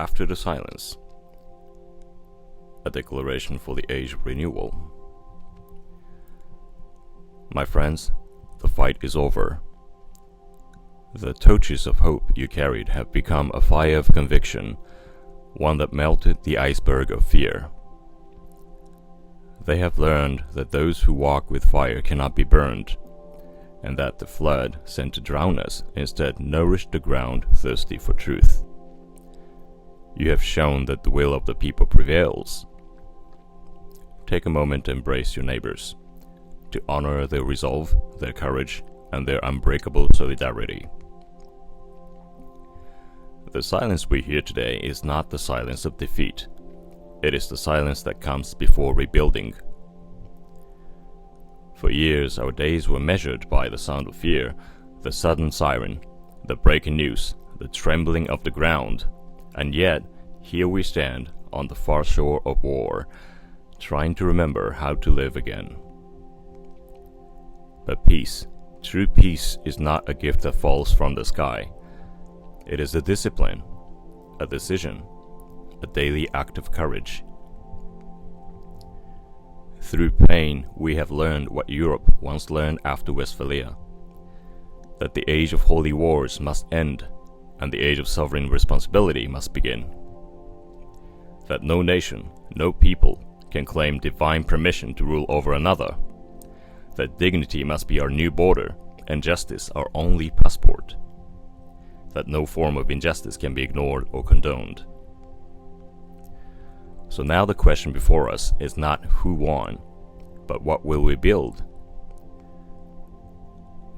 After the silence, a declaration for the age of renewal. My friends, the fight is over. The torches of hope you carried have become a fire of conviction, one that melted the iceberg of fear. They have learned that those who walk with fire cannot be burned, and that the flood sent to drown us instead nourished the ground thirsty for truth. You have shown that the will of the people prevails. Take a moment to embrace your neighbors, to honor their resolve, their courage, and their unbreakable solidarity. The silence we hear today is not the silence of defeat. It is the silence that comes before rebuilding. For years, our days were measured by the sound of fear, the sudden siren, the breaking news, the trembling of the ground. And yet, here we stand on the far shore of war, trying to remember how to live again. But peace, true peace, is not a gift that falls from the sky. It is a discipline, a decision, a daily act of courage. Through pain, we have learned what Europe once learned after Westphalia, that the age of holy wars must end, and the age of sovereign responsibility must begin. That no nation, no people, can claim divine permission to rule over another. That dignity must be our new border, and justice our only passport. That no form of injustice can be ignored or condoned. So now the question before us is not who won, but what will we build?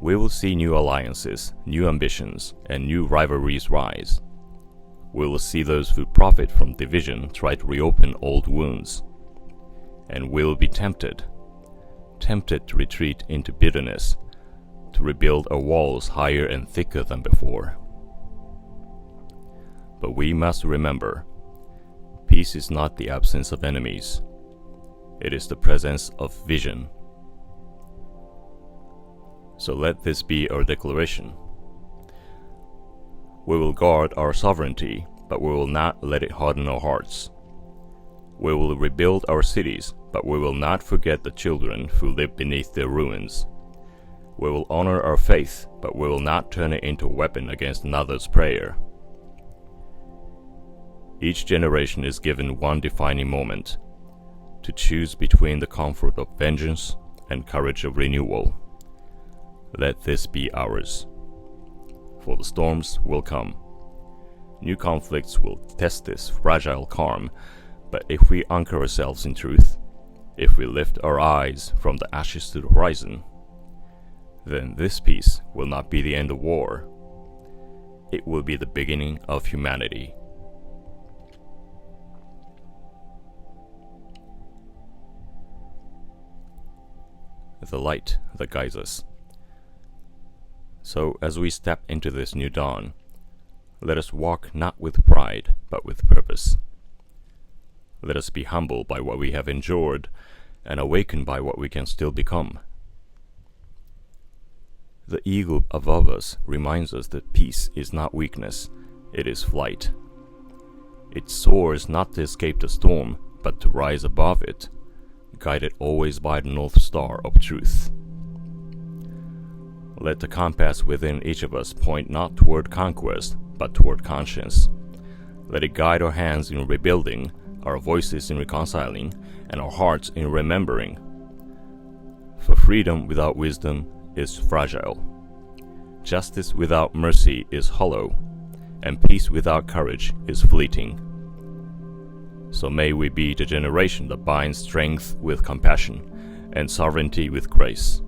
We will see new alliances, new ambitions, and new rivalries rise. We will see those who profit from division try to reopen old wounds. And we will be tempted to retreat into bitterness, to rebuild our walls higher and thicker than before. But we must remember, peace is not the absence of enemies. It is the presence of vision. So let this be our declaration. We will guard our sovereignty, but we will not let it harden our hearts. We will rebuild our cities, but we will not forget the children who live beneath their ruins. We will honor our faith, but we will not turn it into a weapon against another's prayer. Each generation is given one defining moment, to choose between the comfort of vengeance and courage of renewal. Let this be ours. For the storms will come. New conflicts will test this fragile calm, but if we anchor ourselves in truth, if we lift our eyes from the ashes to the horizon, then this peace will not be the end of war. It will be the beginning of humanity. The light that guides us. So as we step into this new dawn, let us walk not with pride, but with purpose. Let us be humbled by what we have endured, and awakened by what we can still become. The eagle above us reminds us that peace is not weakness, it is flight. It soars not to escape the storm, but to rise above it, guided always by the North Star of truth. Let the compass within each of us point not toward conquest, but toward conscience. Let it guide our hands in rebuilding, our voices in reconciling, and our hearts in remembering. For freedom without wisdom is fragile. Justice without mercy is hollow, and peace without courage is fleeting. So may we be the generation that binds strength with compassion and sovereignty with grace.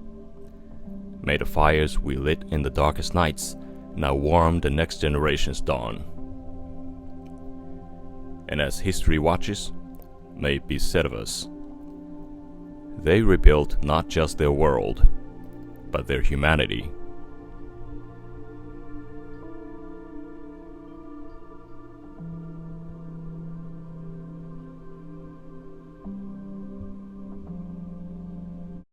May the fires we lit in the darkest nights now warm the next generation's dawn. And as history watches, may it be said of us, they rebuilt not just their world, but their humanity.